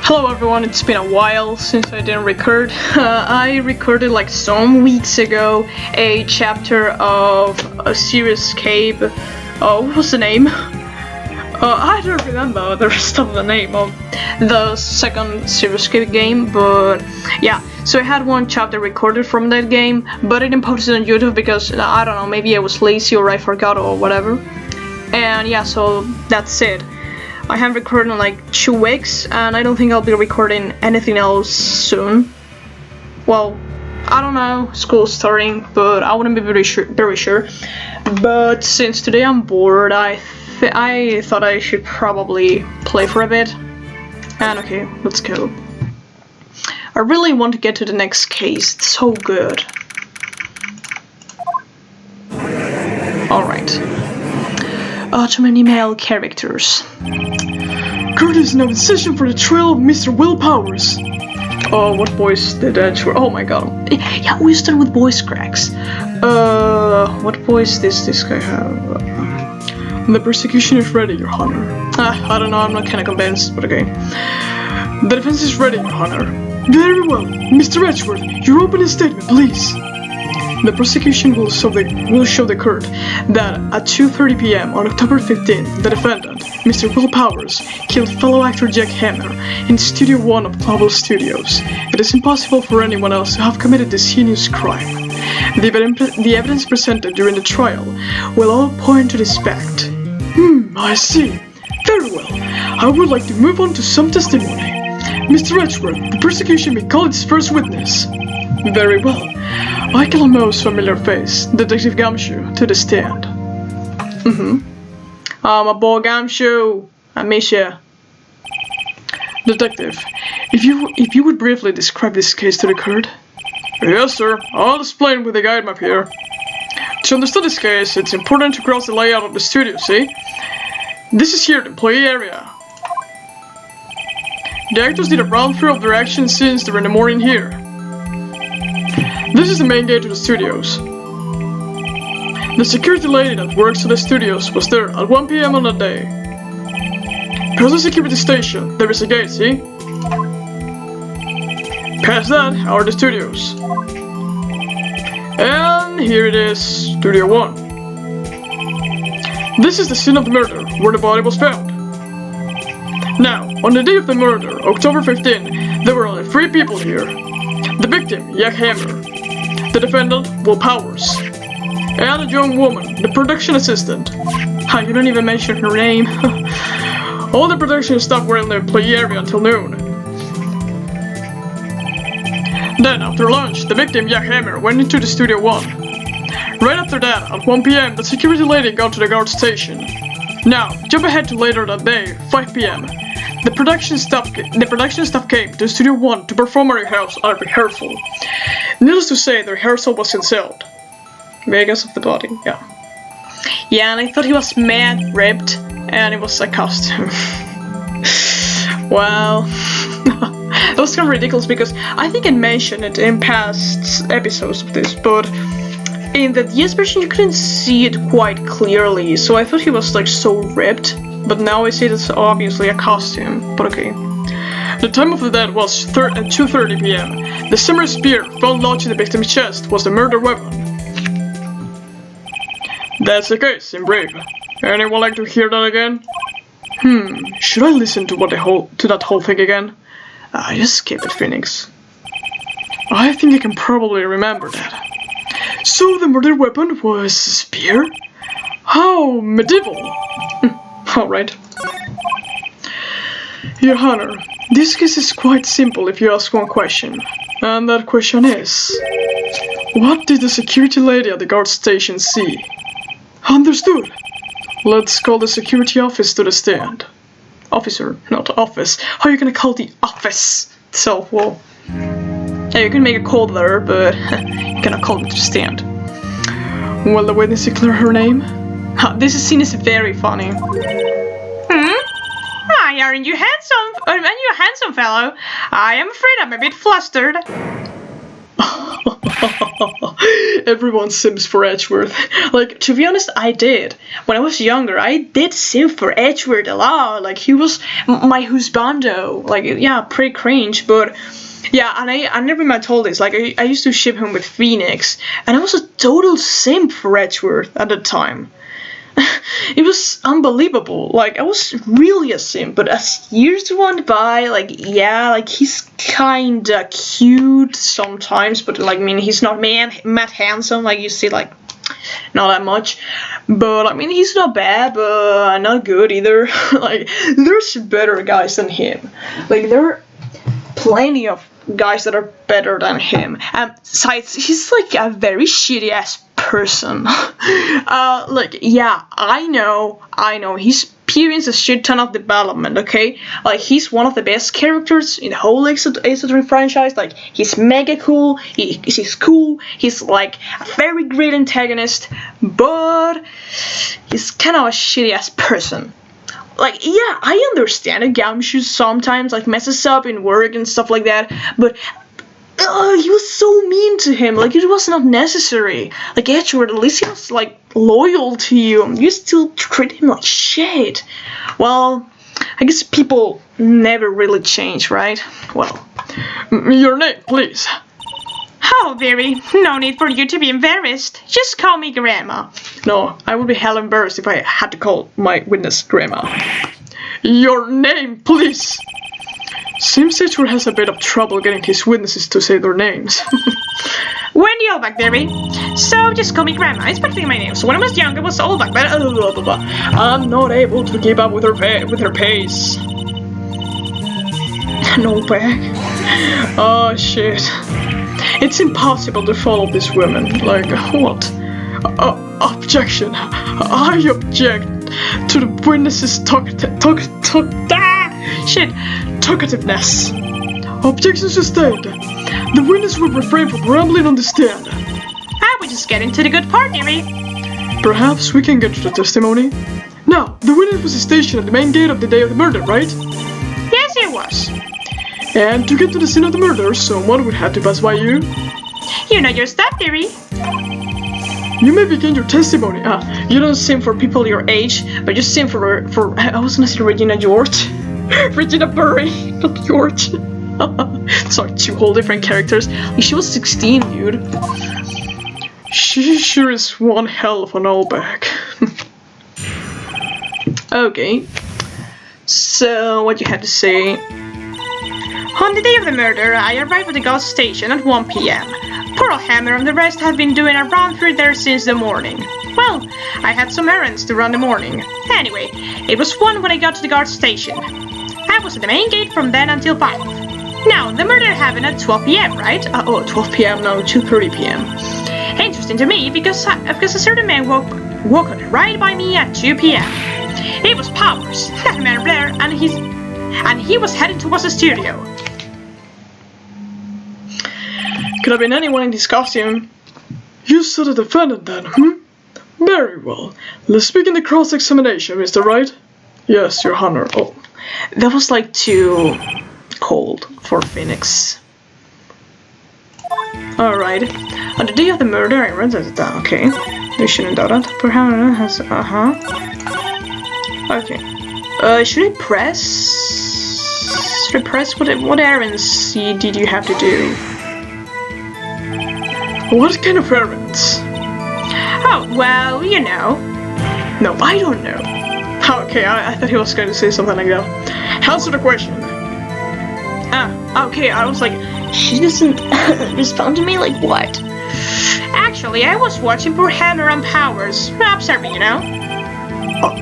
Hello everyone, it's been a while since I didn't record. I recorded like some weeks ago a chapter of a Serious Escape. What was the name? I don't remember the rest of the name of the second Serious Escape game, but yeah. So I had one chapter recorded from that game, but I didn't post it on YouTube because, I don't know, maybe I was lazy or I forgot or whatever. And yeah, so that's it. I haven't recorded in like 2 weeks, and I don't think I'll be recording anything else soon. Well, I don't know, school's starting, but I wouldn't be very sure. But since today I'm bored, I thought I should probably play for a bit. And okay, let's go. I really want to get to the next case, it's so good. Alright. Too many male characters. Kurt is now in session for the trial of Mr. Will Powers. Oh, what voice did that? Oh my god. Yeah, we start with voice cracks. What voice does this guy have? The prosecution is ready, Your Honor. I don't know, I'm not kinda convinced, but okay. The defense is ready, Your Honor. Very well. Mr. Edgeworth, your opening statement, please. The prosecution will show the court that at 2:30 p.m. on October 15th, the defendant, Mr. Will Powers, killed fellow actor Jack Hammer in Studio 1 of Global Studios. It is impossible for anyone else to have committed this heinous crime. The evidence presented during the trial will all point to this fact. I see. Very well. I would like to move on to some testimony. Mr. Edgeworth, the prosecution may call its first witness. Very well. I call a most familiar face, Detective Gumshoe, to the stand. My boy Gumshoe, I miss ya. Detective, if you would briefly describe this case to the court. Yes, sir. I'll explain with the guide map here. To understand this case, it's important to cross the layout of the studio, see? This is here the employee area. The actors did a run-through of their action scenes during the morning here. This is the main gate to the studios. The security lady that works at the studios was there at 1 p.m. on that day. Past the security station, there is a gate, see? Past that are the studios. And here it is, Studio 1. This is the scene of the murder, where the body was found. Now, on the day of the murder, October 15, there were only 3 people here. The victim, Jack Hammer. The defendant, Will Powers. And a young woman, the production assistant. You don't even mention her name. All the production staff were in the employee area until noon. Then, after lunch, the victim, Jack Hammer, went into the Studio 1. Right after that, at 1 p.m., the security lady got to the guard station. Now, jump ahead to later that day, 5 p.m. The production staff came to Studio 1 to perform a rehearsal. Needless to say, the rehearsal was canceled. Vegas of the body, yeah. Yeah, and I thought he was mad ripped, and it was a costume. Well, that was kind of ridiculous because I think I mentioned it in past episodes of this, but in the DS version you couldn't see it quite clearly, so I thought he was like so ripped, but now I see it's obviously a costume, but okay. The time of the death was at 2:30 p.m. The similar spear found lodged in the victim's chest was the murder weapon. That's the case, in brief. Anyone like to hear that again? Should I listen to that whole thing again? Just skip it, Phoenix. I think I can probably remember that. So the murder weapon was a spear? How medieval! Alright. Your Honor, this case is quite simple if you ask one question. And that question is... what did the security lady at the guard station see? Understood. Let's call the security office to the stand. Officer, not office. How are you gonna call the office itself? Well, yeah, you can make a call there, but you cannot call them to the stand. Will the witness declare her name? This scene is very funny. Hi, aren't you handsome fellow? I am afraid I'm a bit flustered. Everyone sims for Edgeworth. Like, to be honest, I did. When I was younger, I did sim for Edgeworth a lot. Like, he was my husbando. Like, yeah, pretty cringe, but... Yeah, and I never even told this. Like, I used to ship him with Phoenix, and I was a total simp for Edgeworth at the time. It was unbelievable. Like, I was really a simp, but as years went by, like, yeah, like, he's kinda cute sometimes, but, like, I mean, he's not mad handsome, like, you see, like, not that much. But, I mean, he's not bad, but not good either. Like, there's better guys than him. Like, there are plenty of guys that are better than him. Besides, he's like a very shitty ass person. Like, yeah, I know, he's experienced a shit ton of development, okay? Like, he's one of the best characters in the whole Ace Attorney franchise. Like, he's mega cool, he's cool, he's like a very great antagonist, but he's kind of a shitty ass person. Like, yeah, I understand a Gamshu sometimes, like, messes up in work and stuff like that, but he was so mean to him. Like, it was not necessary. Like, Edgeworth, at least he was, like, loyal to you. You still treat him like shit. Well, I guess people never really change, right? Well, your name, please. Oh, Barry, no need for you to be embarrassed. Just call me Grandma. No, I would be hell embarrassed if I had to call my witness Grandma. Your name, please. Seems Edgeworth has a bit of trouble getting his witnesses to say their names. Wendy Olbach, Barry. So just call me Grandma. It's practically my name. So when I was young, it was Olbach, but I'm not able to keep up with her pace. No back. Oh shit. It's impossible to follow this woman. Like, what? Objection. I object to the witness's talkativeness. Objection sustained. The witness will refrain from rambling on the stand. I was just getting to the good part, Barry. Perhaps we can get to the testimony. Now, the witness was stationed at the main gate of the day of the murder, right? Yes, it was. And to get to the scene of the murder, someone would have to pass by you. You know your stuff, Barry. You may begin your testimony. You don't sim for people your age, but you sim for I was gonna say Regina George. Regina Burry, not George. Sorry, two whole different characters. Like, she was 16, dude. She sure is one hell of an Olbach. Okay. So, what you had to say? On the day of the murder, I arrived at the gas station at 1 p.m. Poor old Hammer and the rest have been doing a run through there since the morning. Well, I had some errands to run the morning. Anyway, it was 1 when I got to the guard station. I was at the main gate from then until 5. Now, the murder happened at 12 p.m., right? 12 p.m. No, 2:30 p.m. Interesting to me because a certain man walked right by me at 2 p.m. It was Powers, that man Blair, and he was heading towards the studio. Could have been anyone in this costume. You saw the defendant then, Very well. Let's begin the cross-examination, Mr. Wright. Yes, Your Honor. Oh, that was like too cold for Phoenix. Alright. On the day of the murder, I read that down. Okay. We shouldn't do that. Perhaps has Okay. Should I press? What errands did you have to do? What kind of errands? Oh, well, you know. No, I don't know. Okay, I thought he was going to say something like that. Answer the question. Okay, I was like, she doesn't respond to me, like what? Actually, I was watching poor Hammer and Powers, observing, you know.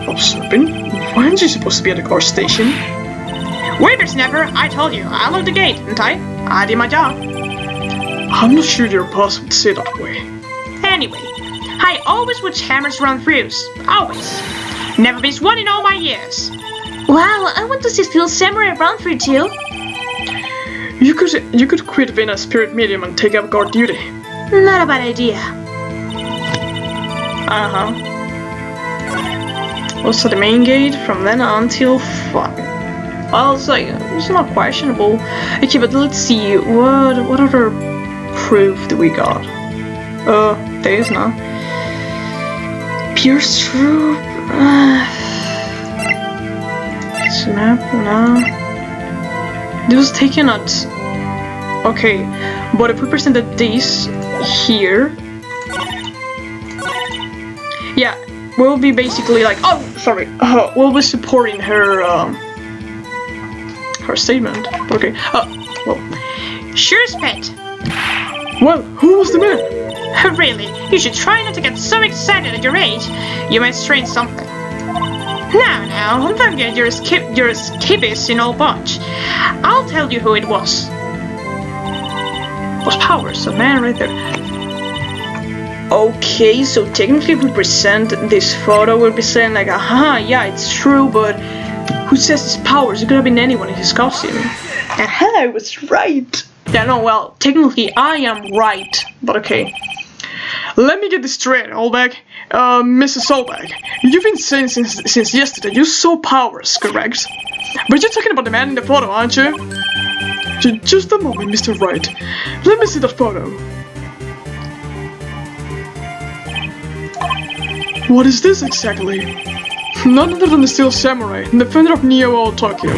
Observing? Why aren't you supposed to be at the car station? Whippersnapper, I told you, I locked the gate, didn't I? I did my job. I'm not sure your boss would say that way. Anyway, I always watch Hammer's run-throughs. Always. Never missed one in all my years. Wow, I want to see Phil Samurai run-through too. You could quit being a spirit medium and take up guard duty. Not a bad idea. Also the main gate from then on till 5. Well, it's like, it's not questionable. Okay, but let's see, what other proof do we got? There is none. Pierce through. Snap, no. This was taken at. Okay, but if we presented this here, yeah, we'll be basically like, oh, sorry, we'll be supporting her statement. Okay, well, Sure, Spit. Well, who was the man? Really, you should try not to get so excited at your age. You might strain something. Now, don't get your skippies in all bunch. I'll tell you who it was. was Powers, the man right there. Okay, so technically if we present this photo, we'll be saying like, aha, yeah, it's true, but who says it's Powers? It could have been anyone in his costume. Aha, I was right. Yeah, no, well, technically I am right, but okay. Let me get this straight, Olbeck. Mrs. Olbeck, you've been saying since yesterday you saw Powers, correct? But you're talking about the man in the photo, aren't you? Just a moment, Mr. Wright. Let me see that photo. What is this exactly? None other than the Steel Samurai, defender of Neo Tokyo.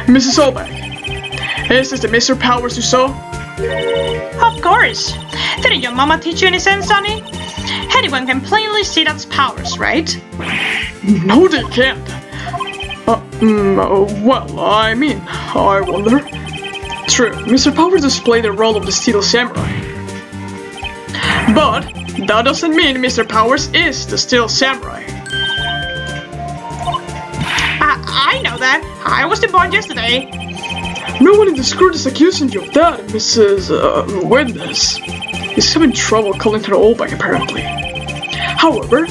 Mrs. Olbeck, is this the Mr. Powers you saw? Of course. Didn't your mama teach you any sense, Sonny? Anyone can plainly see that's Powers, right? No, they can't. Well, I mean, I wonder. True, Mr. Powers displayed the role of the Steel Samurai. But that doesn't mean Mr. Powers is the Steel Samurai. I know that. I was the boy yesterday. No one in this court is accusing you of that, Mrs. Witness. He's having trouble calling her Olbeck, apparently. However,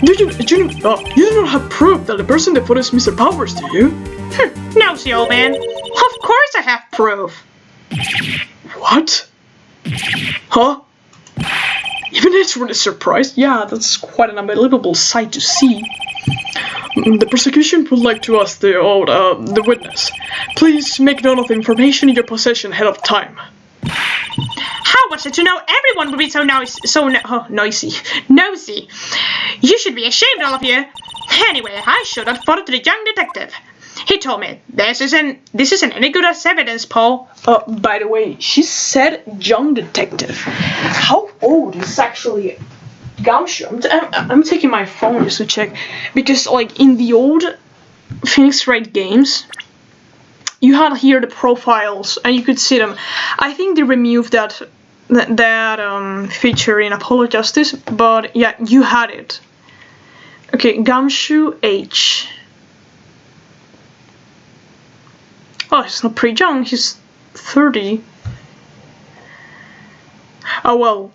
you do not have proof that the person in the photo is Mr. Powers, do you? Nosy old man. Of course I have proof. What? Huh? Even Edgeworth is surprised. Yeah, that's quite an unbelievable sight to see. The prosecution would like to ask the witness. Please make note of the information in your possession ahead of time. How was it to know everyone would be so nosy? You should be ashamed, all of you. Anyway, I showed that photo to the young detective. He told me, this isn't any good as evidence, Paul. By the way, she said young detective. How old is actually Gumshoe? I'm taking my phone just to check, because like in the old Phoenix Wright games, you had here the profiles and you could see them. I think they removed that feature in Apollo Justice, but yeah, you had it. Okay, Gumshoe age. Oh, he's not pretty young, he's 30. Oh well.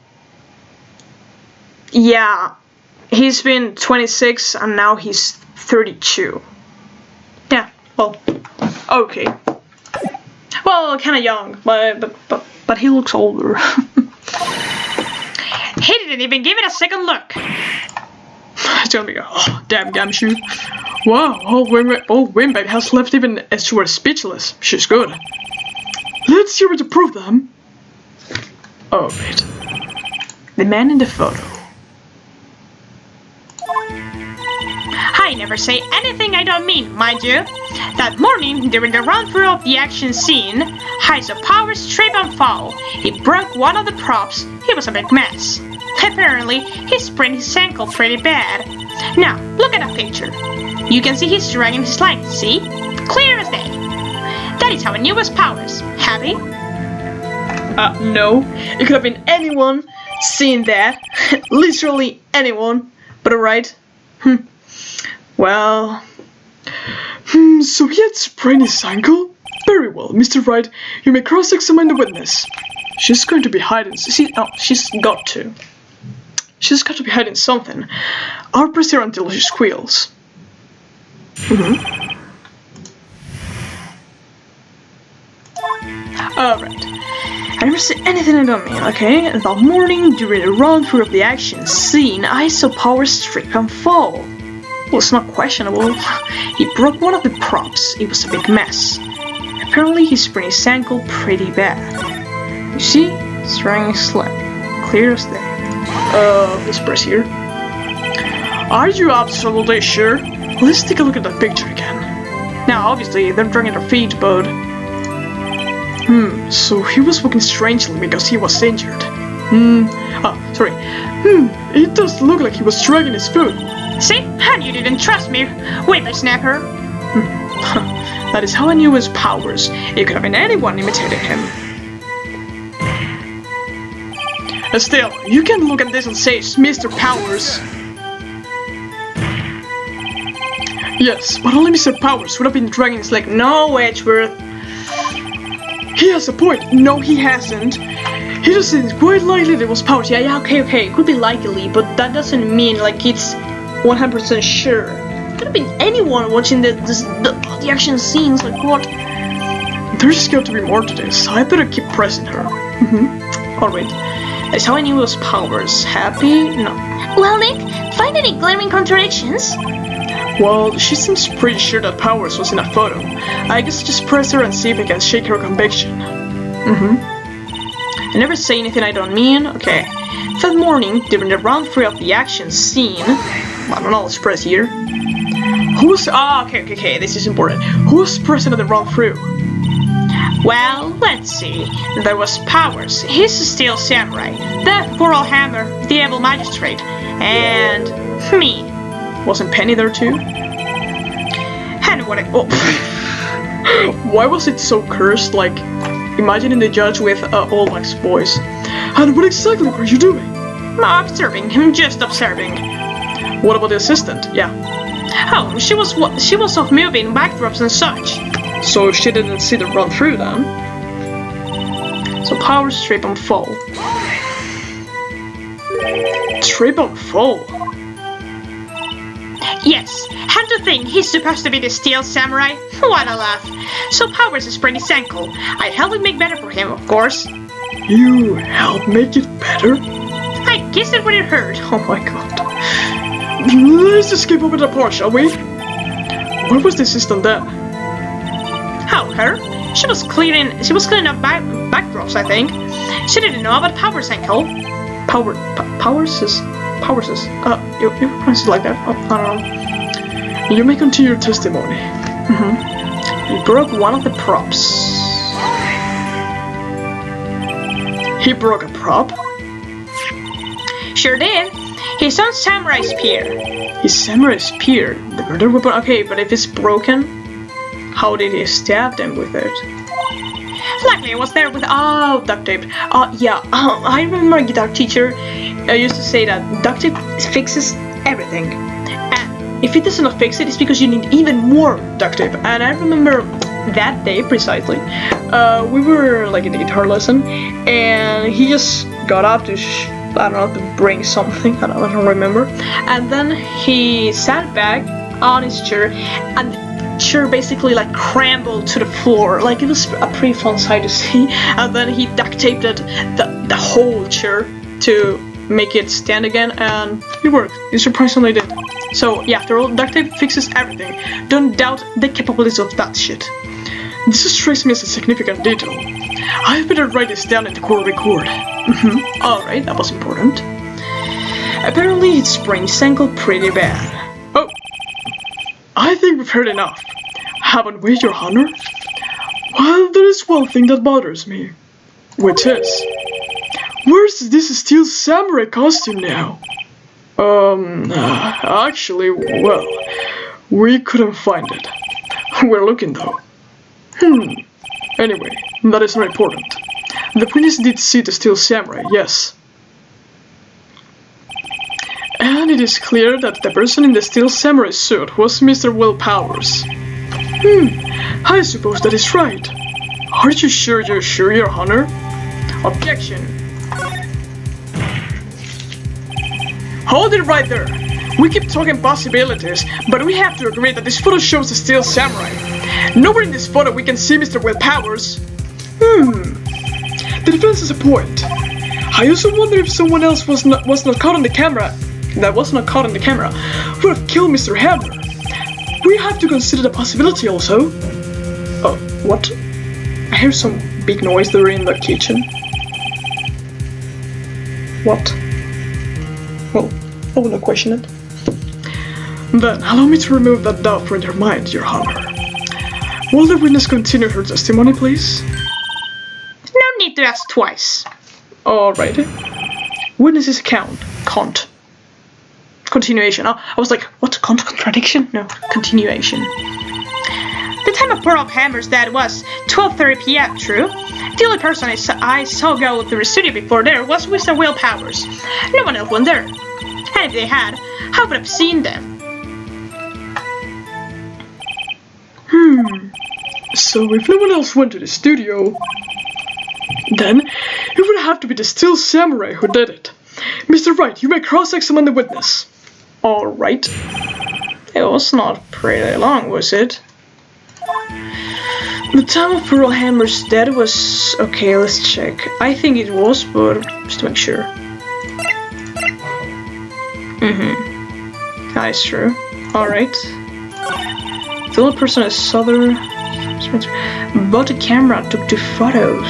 Yeah, he's been 26 and now he's 32. Yeah, well, okay. Well, kind of young, but he looks older. He didn't even give it a second look. It's gonna be, oh, damn Gumshoe. Wow, old Wimbeck has left even Edgeworth speechless. She's good. Let's see what you prove them. Oh, wait. The man in the photo. I never say anything I don't mean, mind you. That morning, during the run-through of the action scene, I saw Powers trip and fall. He broke one of the props. He was a big mess. Apparently, he sprained his ankle pretty bad. Now, look at that picture. You can see he's dragging his leg, see? Clear as day. That is how I knew it was Powers. Happy? No. It could have been anyone seeing that. Literally anyone. But alright. Well... So he had sprained his ankle? Very well, Mr. Wright. You may cross-examine the witness. She's going to be hiding... she's got to. She's got to be hiding something. I'll press her until she squeals. Alright. I never said anything I don't mean, okay? That morning, during the run-through of the action scene, I saw Powers trip and fall. Well, it's not questionable. He broke one of the props. It was a big mess. Apparently, he sprained his ankle pretty bad. You see? String slip. Clear as day. Let's press here. Are you absolutely sure? Let's take a look at that picture again. Now, obviously, they're dragging their feet, but... So he was walking strangely because he was injured. Sorry. It does look like he was dragging his foot. See? And you didn't trust me, whippersnapper. That is how I knew his powers. It could have been anyone imitating him. Still, you can look at this and say it's Mr. Powers. Yes, but only Mr. Powers would have been dragging his leg. No, Edgeworth. He has a point. No, he hasn't. He just said it's quite likely that it was Powers. Yeah, okay. It could be likely, but that doesn't mean like it's 100% sure. It could have been anyone watching the action scenes. Like what? There's got to be more to this. I better keep pressing her. Alright. That's how I knew it was Powers. Happy? No. Well, Nick, find any glaring contradictions? Well, she seems pretty sure that Powers was in a photo. I guess just press her and see if I can shake her conviction. I never say anything I don't mean. Okay. That morning, during the run-through of the action scene... I don't know, let's press here. Okay, this is important. Who was present at the run-through? Well, let's see. There was Powers, he's a steel samurai, the Coral Hammer, the evil magistrate, and me. Wasn't Penny there too? And what Why was it so cursed? Like, imagining the judge with all Max boys. And what exactly were you doing? Observing, just observing. What about the assistant? Yeah. Oh, she was off moving backdrops and such. So she didn't see the run through then. So Powers trip and fall. Trip and fall? Yes, and to think he's supposed to be the steel samurai. What a laugh. So Powers is pretty ankle. I'd help it make better for him, of course. You help make it better? I guess it wouldn't hurt. Oh my god. Let's just skip over the part, shall we? Where was the assistant then? How, her? She was cleaning up backdrops, I think. She didn't know about Powers' ankle. Powers is... you pronounce it like that? Oh, I don't know. You may continue your testimony. He broke one of the props. He broke a prop? Sure did. His own samurai spear. His samurai spear? The murder weapon? Okay, but if it's broken, how did he stab them with it? Luckily, I was there with duct tape. I remember my guitar teacher used to say that duct tape fixes everything. And if it doesn't fix it, it's because you need even more duct tape. And I remember that day precisely. We were like in the guitar lesson, and he just got up to to bring something. I don't remember. And then he sat back on his chair, and the chair basically like crumbled to the floor. Like it was a pretty fun sight to see. And then he duct taped the whole chair to make it stand again, and it worked. It surprisingly did. So yeah, after all, duct tape fixes everything. Don't doubt the capabilities of that shit. This strikes me as a significant detail. I better write this down in the core record. Alright, that was important. Apparently it sprained his ankle pretty bad. Oh, I think we've heard enough. Haven't we, Your Honor? Well, there is one thing that bothers me. Which is... where's this steel samurai costume now? Actually, well, we couldn't find it. We're looking though. Anyway, that is not important. The police did see the steel samurai, yes. And it is clear that the person in the steel samurai suit was Mr. Will Powers. I suppose that is right. Are you sure, Your Honor? Objection. Hold it right there. We keep talking possibilities, but we have to agree that this photo shows the steel samurai. Nowhere in this photo we can see Mr. Will Powers. The defense has a point. I also wonder if someone else was not caught on the camera, would have killed Mr. Hammer. We have to consider the possibility also. What? I hear some big noise there in the kitchen. What? Well, I will not question it. Then, allow me to remove that doubt from your mind, Your Honor. Will the witness continue her testimony, please? No need to ask twice. Alrighty. Witness's account. Cont. Continuation. Oh, I was like, what? Contradiction? No, continuation. The time of poor old Hammer's death was 12:30 p.m., true? The only person I saw go through the studio before there was Mr. Will Powers. No one else went there. And if they had, I would have seen them. So if no one else went to the studio, then it would have to be the Steel Samurai who did it. Mr. Wright, you may cross-examine the witness. Alright. It was not pretty long, was it? The time of Pearl Hammer's death was... Okay, let's check. I think it was, but just to make sure. That is true. Alright. The only person I saw there... Bought a camera, took 2 photos.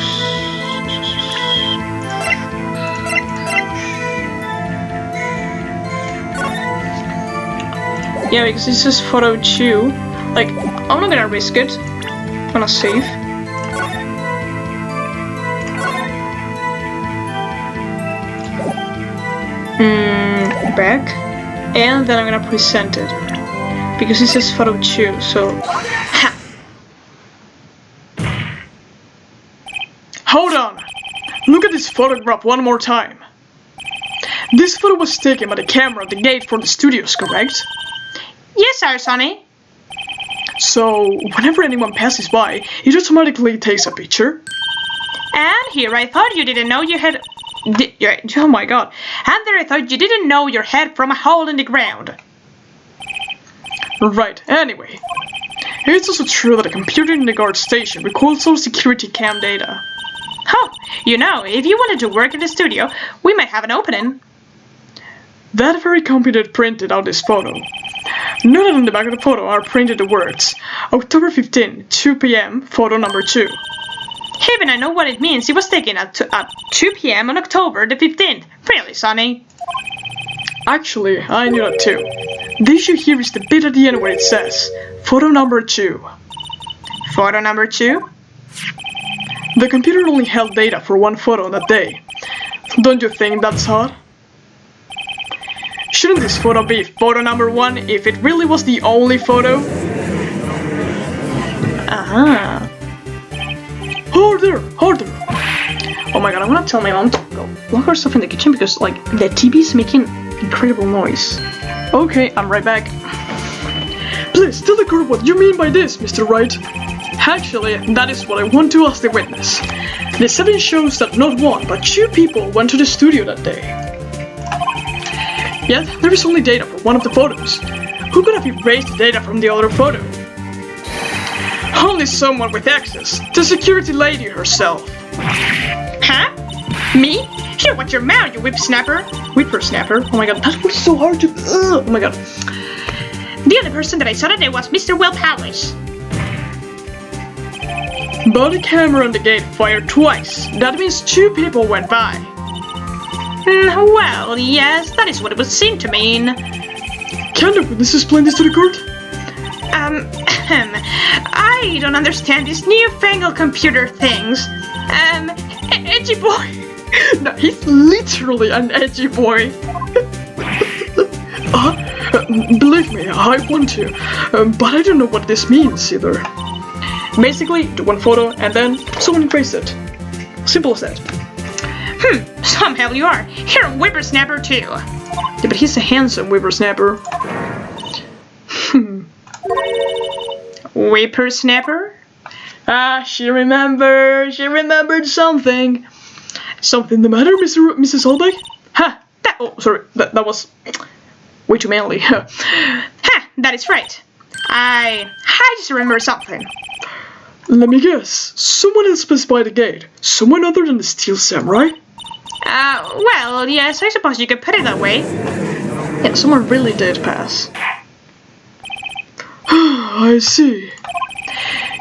Yeah, because this is photo 2. Like, I'm not gonna risk it. I'm gonna save. Back. And then I'm gonna present it. Because this is photo 2, so... Ha! Hold on! Look at this photograph one more time. This photo was taken by the camera at the gate for the studios, correct? Yes, sir, Sonny. So, whenever anyone passes by, it automatically takes a picture? And here I thought you didn't know you had... Oh my god. And there I thought you didn't know your head from a hole in the ground. Right, anyway. It's also true that a computer in the guard station records all security cam data. Oh, you know, if you wanted to work in the studio, we might have an opening. That very computer printed out this photo. Note that on the back of the photo are printed the words October 15, 2 p.m., photo number 2. Even I know what it means. It was taken at 2 p.m. on October the 15th. Really, Sonny? Actually, I knew that too. The issue here is the bit at the end where it says photo number 2. Photo number 2? The computer only held data for 1 photo that day. Don't you think that's odd? Shouldn't this photo be photo number 1 if it really was the only photo? Ah. Harder! Harder! Oh my god, I'm gonna tell my mom to go lock herself in the kitchen because, like, the TV is making incredible noise. Okay, I'm right back. Please, tell the court what you mean by this, Mr. Wright. Actually, that is what I want to ask the witness. The evidence shows that not 1, but 2 people went to the studio that day. Yet, there is only data for 1 of the photos. Who could have erased the data from the other photo? Only someone with access. The security lady herself. Huh? Me? Here, watch your mouth, you whippersnapper. Whippersnapper? Oh my god, that was so hard to... Oh my god. The other person that I saw today was Mr. Will Powers. But the camera on the gate fired twice. That means 2 people went by. Well, yes, that is what it would seem to mean. Can the witness explain this to the court? I don't understand these newfangled computer things. Edgy boy. No, he's literally an edgy boy. Believe me, I want to, but I don't know what this means either. Basically, do 1 photo and then someone erase it. Simple as that. Somehow you are. You're a whippersnapper too. Yeah, but he's a handsome whippersnapper. Whippersnapper? Ah, she remembered something. Something the matter, Mrs. Holbeck? Ha! That was way too manly. That is right. I just remember something. Let me guess. Someone else passed by the gate. Someone other than the Steel Samurai? Well, yes, I suppose you could put it that way. Yeah, someone really did pass. I see.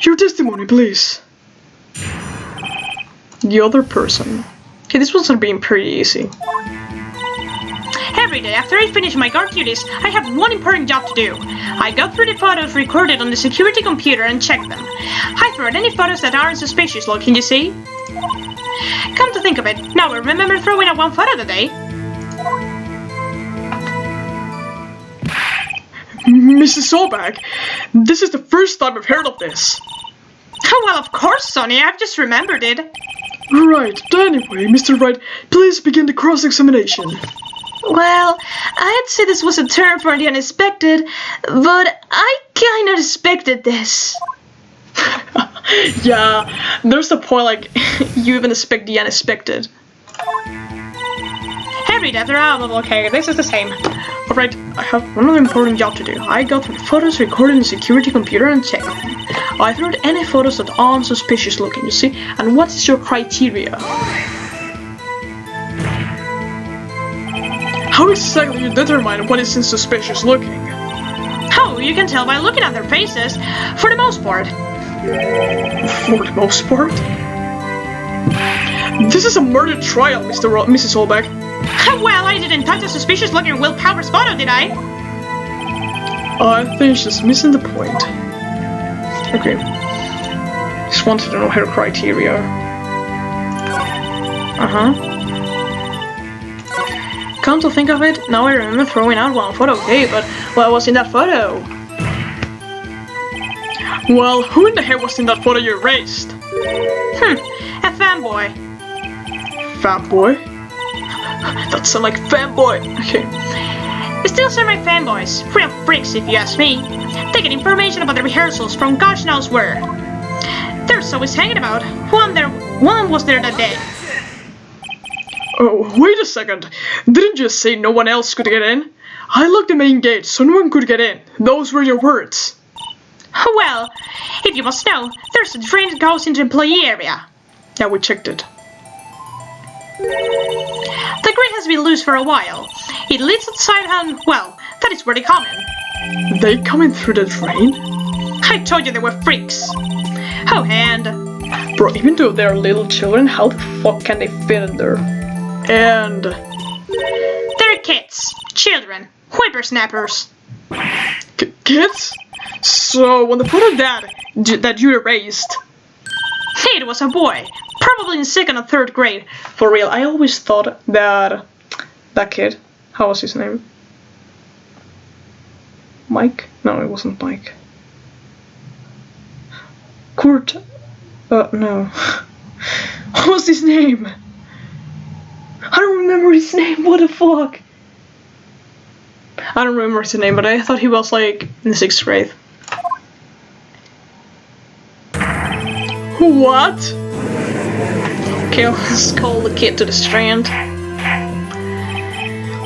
Your testimony, please. The other person. Okay, this one's being pretty easy. Every day after I finish my guard duties, I have one important job to do. I go through the photos recorded on the security computer and check them. I throw out any photos that aren't suspicious looking, you see? Come to think of it, now I remember throwing out one photo today. Mrs. Solbag, this is the first time I've heard of this. Oh, well, of course, Sonny, I've just remembered it. Right, anyway, Mr. Wright, please begin the cross-examination. Well, I'd say this was a turn for the unexpected, but I kinda expected this. Yeah, there's the point, like, you even expect the unexpected. Every day after okay, this is the same. Alright, I have one other important job to do. I go through the photos recorded in the security computer and check them. I throw out any photos that aren't suspicious looking, you see? And what is your criteria? How exactly you determine what isn't suspicious looking? Oh, you can tell by looking at their faces, for the most part. For the most part? This is a murder trial, Mrs. Holbeck. Well, I didn't touch a suspicious looking Will Powers photo, did I? I think she's missing the point. Okay. Just wanted to know her criteria. Come to think of it, now I remember throwing out one photo, okay, but what was in that photo? Well, who in the hell was in that photo you erased? A fanboy. Fanboy? That sounds like fanboy. Okay. Still are my fanboys. Real freaks, if you ask me. They get information about the rehearsals from gosh knows where. They're always hanging about. One was there that day. Oh, wait a second. Didn't you say no one else could get in? I locked the main gate so no one could get in. Those were your words. Well, if you must know, there's a drain that goes into the employee area. Yeah, we checked it. The grid has been loose for a while. It leads outside and, well, that is where they come in. They come in through the drain? I told you they were freaks. Oh, and... Bro, even though they're little children, how the fuck can they fit in there? And... They're kids. Children. Whippersnappers. Kids? So, when the photo that you erased... It was a boy. Probably in 2nd or 3rd grade. For real, I always thought that... That kid... How was his name? Mike? No, it wasn't Mike. Kurt... no. What was his name? I don't remember his name, what the fuck? I don't remember his name, but I thought he was like in the 6th grade. What? Okay, let's call the kid to the strand.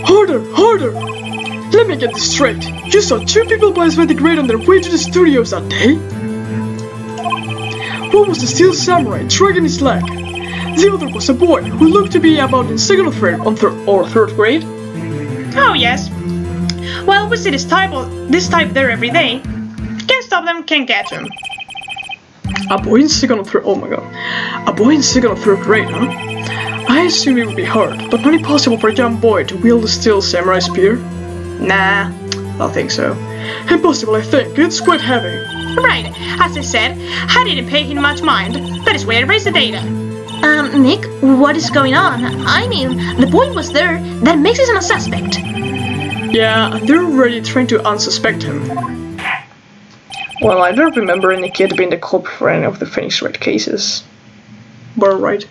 Harder, harder! Let me get this straight. You saw 2 people by the grade on their way to the studios that day? One was the steel samurai dragging his leg. The other was a boy who looked to be about in 2nd or 3rd grade. Oh yes. Well, we see this type there every day. Can't stop them, can't catch them. A boy in 2nd or 3rd... Oh my god. A boy in 2nd or 3rd grade, huh? I assume it would be hard, but not impossible for a young boy to wield a steel samurai spear. Nah, I don't think so. Impossible, I think. It's quite heavy. Right. As I said, I didn't pay him much mind. That is why I erased the data. Nick, what is going on? I mean, the boy was there. That makes him a suspect. Yeah, they're already trying to unsuspect him. Well, I don't remember any kid being the culprit for any of the Phoenix Wright cases. But right.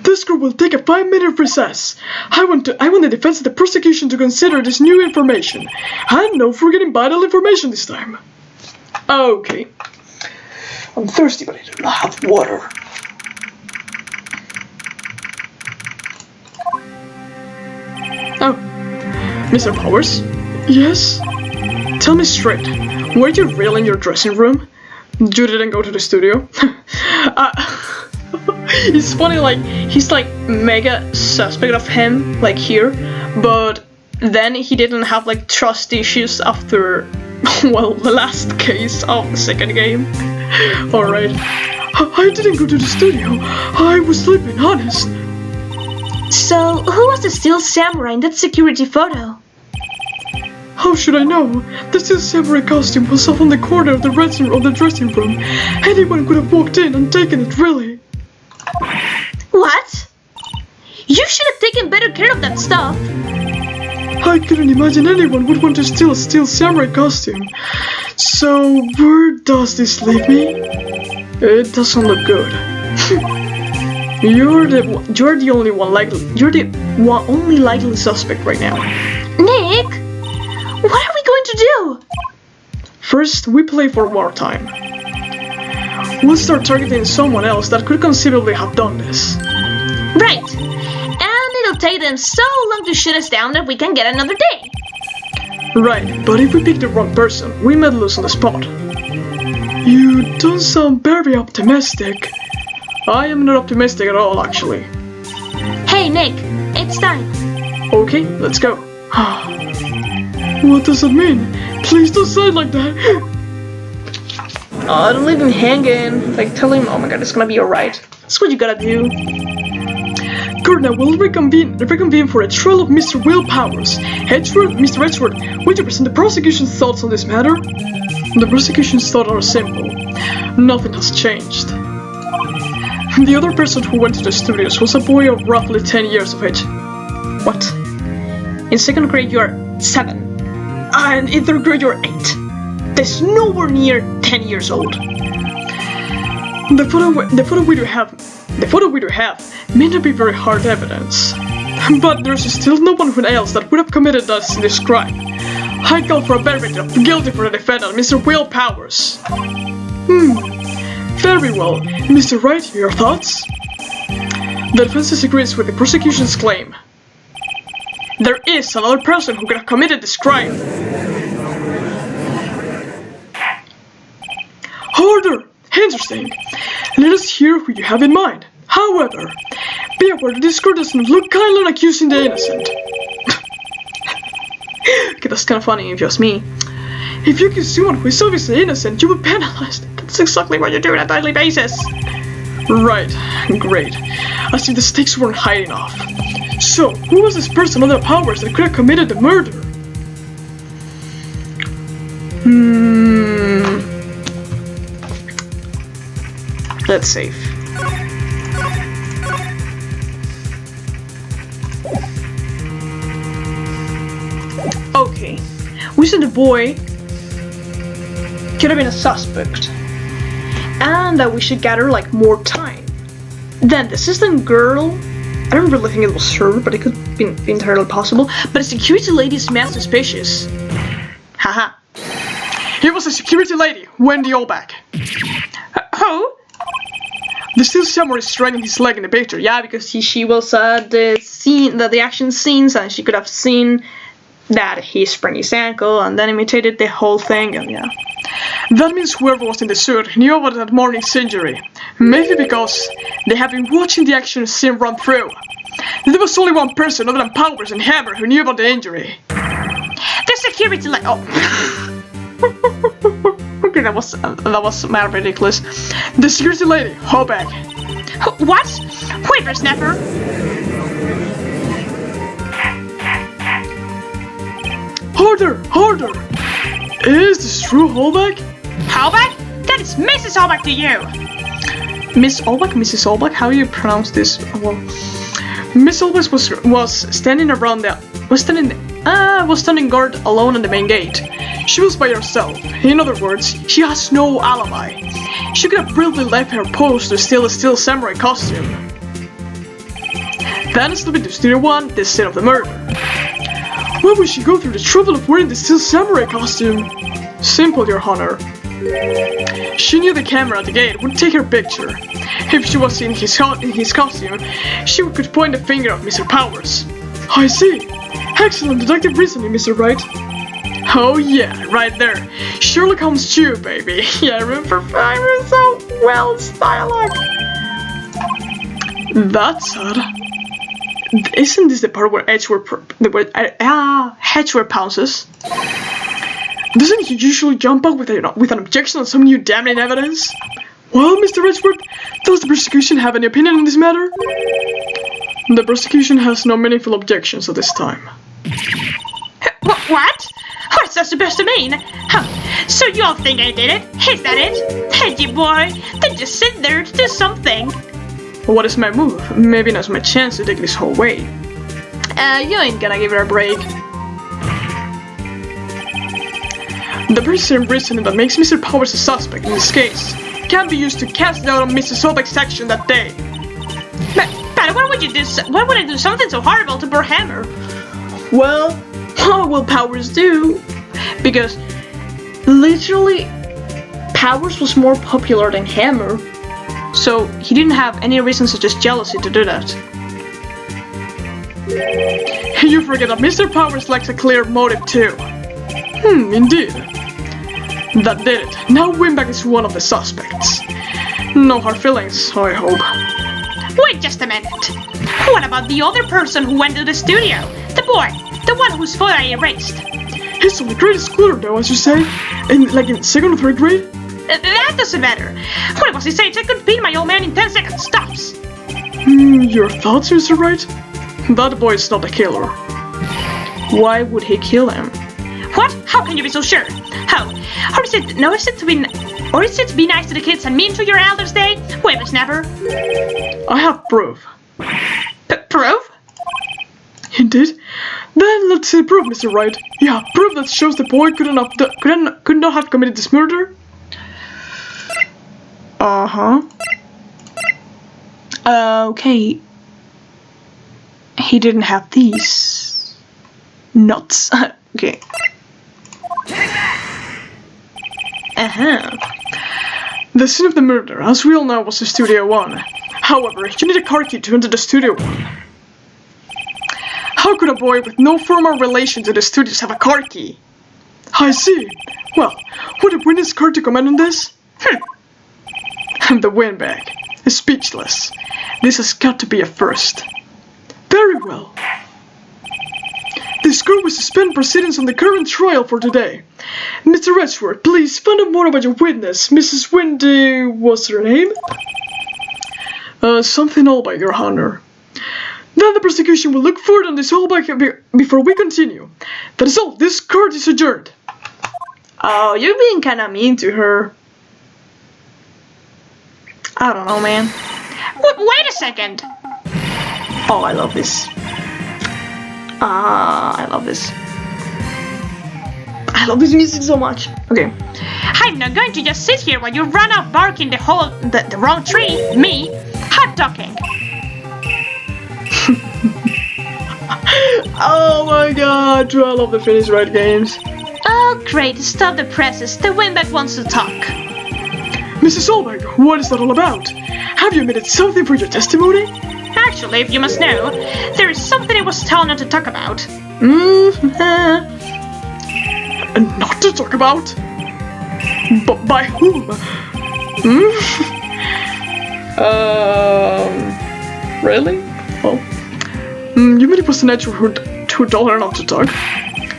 This group will take a 5-minute recess. I want the defense and the prosecution to consider this new information. And no forgetting vital information this time. Okay. I'm thirsty, but I do not have water. Oh. Mr. Powers? Yes? Tell me straight. Were you real in your dressing room? You didn't go to the studio? It's funny, like, he's like mega suspect of him, like here, but then he didn't have like trust issues after, well, the last case of the 2nd game. Alright. I didn't go to the studio. I was sleeping, honest. So, who was the Steel Samurai in that security photo? How should I know? The Steel Samurai costume was off on the corner of the dressing room. Anyone could have walked in and taken it, really. What? You should have taken better care of that stuff. I couldn't imagine anyone would want to steal a Steel Samurai costume. So, where does this leave me? It doesn't look good. You're the only likely suspect right now. Nick, what are we going to do? First, we play for wartime. We'll start targeting someone else that could conceivably have done this. Right. And it'll take them so long to shoot us down that we can get another day. Right, but if we pick the wrong person, we might lose on the spot. You don't sound very optimistic. I am not optimistic at all, actually. Hey, Nick, it's time. Okay, let's go. What does that mean? Please don't say it like that. Don't leave him hanging. Like, tell him, oh my god, it's gonna be alright. That's what you gotta do. Gurna will reconvene for a trial of Mr. Will Powers. Mr. Edgeworth, would you present the prosecution's thoughts on this matter? The prosecution's thoughts are simple. Nothing has changed. The other person who went to the studios was a boy of roughly 10 years of age. What? In second grade you're 7. And in third grade you're 8. That's nowhere near 10 years old. The photo we do have may not be very hard evidence. But there's still no one else that would have committed this crime. I call for a verdict of guilty for the defendant, Mr. Will Powers. Very well. Mr. Wright, your thoughts? The defense disagrees with the prosecution's claim. There is another person who could have committed this crime. Order! Interesting. Let us hear who you have in mind. However, be aware that this court doesn't look kind on accusing the innocent. Okay, that's kind of funny if you ask me. If you accuse someone who is obviously innocent, you will be penalized. That's exactly what you do on a daily basis. Right, great. As if the stakes weren't high enough. So, who was this person with the powers that could have committed the murder? Let's save. Okay, we said the boy could have been a suspect, and that we should gather like more time. Then the assistant girl, I don't really think it was her, but it could be entirely possible. But the security lady is mad suspicious. Haha. It was a security lady, Wendy Olbach. Who? The Steel Samurai is dragging his leg in the picture. Yeah, because she was at the scene, the action scenes, and she could have seen that he sprained his ankle and then imitated the whole thing, and yeah. That means whoever was in the suit knew about that morning's injury. Maybe because they have been watching the action scene run through. There was only one person other than Powers and Hammer who knew about the injury. The security light. Oh. Okay, that was mad ridiculous. The security lady, Holbeck. What? Whippersnapper? Harder! Is this true, Holbeck? Holbeck? That is Mrs. Holbeck to you. Miss Olbach, Mrs. Olbach, how do you pronounce this? Well, Miss Olbach was standing guard alone on the main gate. She was by herself. In other words, she has no alibi. She could have brilliantly left her post to steal a Steel Samurai costume. Then slipped into Studio 1, the scene of the murder. Why would she go through the trouble of wearing the Steel Samurai costume? Simple, Your Honor. She knew the camera at the gate would take her picture. If she was in his costume, she could point the finger at Mr. Powers. I see. Excellent deductive reasoning, Mr. Wright. Oh yeah, right there. Sherlock Holmes 2, baby. Yeah, I remember so well stylized. That's odd. Isn't this the part where Edgeworth pounces? Doesn't he usually jump out with an objection on some new damning evidence? Well, Mr. Edgeworth, does the prosecution have any opinion on this matter? The prosecution has no meaningful objections at this time. What? What's that supposed to mean? Huh. So you all think I did it? Is that it? Hey, you boy, then just sit there to do something. What is my move? Maybe now's my chance to take this whole way. You ain't gonna give her a break. The very same reasoning that makes Mr. Powers a suspect in this case can be used to cast doubt on Mrs. Solbeck's action that day. But why would you do? Why would I do something so horrible to poor Hammer? Well, what will Powers do? Because literally, Powers was more popular than Hammer, so he didn't have any reason such as jealousy to do that. You forget that Mr. Powers lacks a clear motive too. Indeed. That did it. Now Winback is one of the suspects. No hard feelings, I hope. Wait just a minute. What about the other person who went to the studio? The boy, the one whose photo I erased. He's on the grade schooler though, as you say? In 2nd or 3rd grade? That doesn't matter. What was he saying? I could beat my old man in 10 seconds. Stops. Your thoughts, Mr. Wright? That boy is not the killer. Why would he kill him? What? How can you be so sure? How? Or is it to be nice to the kids and mean to your elders day? Whippersnapper. I have proof. Proof? Indeed. Then let's see proof, Mr. Wright. Yeah, proof that shows the boy could not have committed this murder. Okay. He didn't have these nuts. Okay. The scene of the murder, as we all know, was the Studio 1. However, you need a car key to enter the Studio 1. How could a boy with no formal relation to the studios have a car key? I see. Well, would a witness care to comment on this? The windbag is speechless. This has got to be a first. Very well. This court will suspend proceedings on the current trial for today. Mr. Edgeworth, please find out more about your witness. Mrs. Wendy... what's her name? Something Allback, Your Honor. Then the prosecution will look forward on this Allback before we continue. That is all. This court is adjourned. Oh, you're being kinda mean to her. I don't know, man. Wait a second. Oh, I love this. I love this. I love this music so much. Okay. I'm not going to just sit here while you run out barking the wrong tree. Me, hot talking. Oh my god, I love the Finish Right games. Oh, great. Stop the presses. The windbag wants to talk. Mrs. Allback, what is that all about? Have you omitted something for your testimony? Actually, if you must know, there is something I was told not to talk about. Not to talk about? But by whom? Really? Well, you mean it was an Edgeworth who told her not to talk?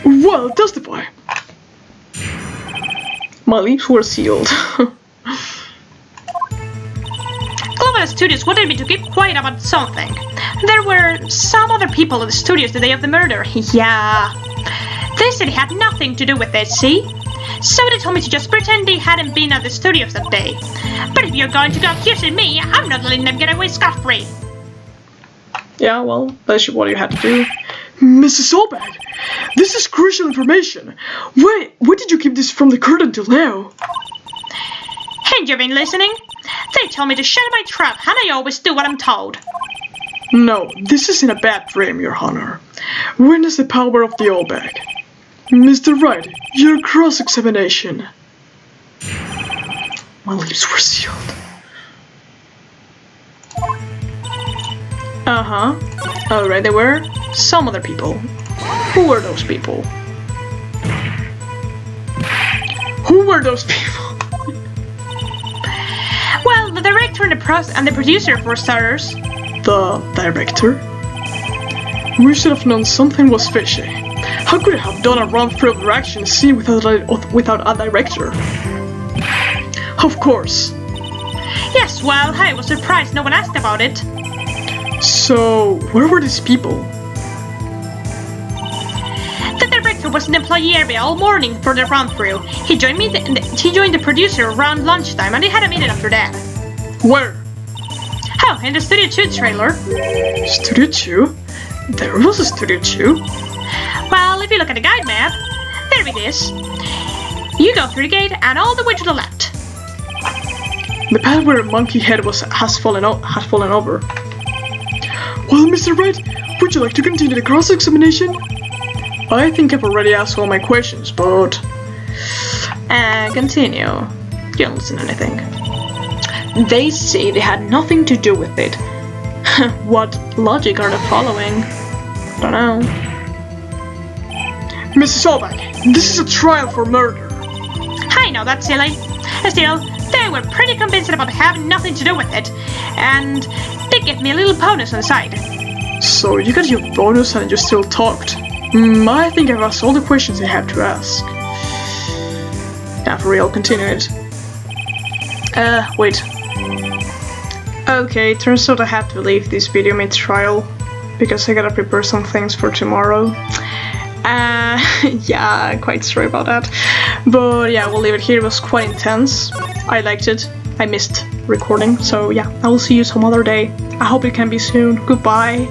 Well, testify. My lips were sealed. Global Studios wanted me to keep quiet about something. There were some other people at the studios the day of the murder. Yeah. They said it had nothing to do with it, see? So they told me to just pretend they hadn't been at the studios that day. But if you're going to go accusing me, I'm not letting them get away scot-free. Yeah, well, that's what you had to do. Mrs. Allback, this is crucial information. Why did you keep this from the court until now? Ain't you been listening? They told me to shut my trap, and I always do what I'm told. No, this is in a bad frame, Your Honor. Witness the power of the Allback. Mr. Wright, your cross-examination. My lips were sealed. Alright, there were some other people. Who were those people? Who were those people? Well, the director and the producer, for starters. The director? We should have known something was fishy. How could I have done a run-through of the action scene without a director? Of course. Yes, well, I was surprised no one asked about it. So, where were these people? The director was in the employee area all morning for the run-through. He joined the producer around lunchtime, and they had a meeting after that. Where? Oh, in the Studio 2 trailer. Studio 2? There was a Studio 2? Well, if you look at the guide map, there it is. You go through the gate and all the way to the left. The path where a monkey head has fallen over. Well, Mr. Wright, would you like to continue the cross-examination? I think I've already asked all my questions, but... Continue. You don't listen to anything. They say they had nothing to do with it. What logic are they following? Don't know. Mrs. Solbach, this is a trial for murder. I know that's silly. Still, they were pretty convinced about having nothing to do with it, and they gave me a little bonus on the side. So you got your bonus and you still talked. I think I've asked all the questions I have to ask. Now for real, continue it. Wait. Okay, turns out I have to leave this video mid-trial because I gotta prepare some things for tomorrow. Yeah, quite sorry about that. But yeah, we'll leave it here. It was quite intense. I liked it. I missed recording, so yeah, I will see you some other day. I hope it can be soon. Goodbye.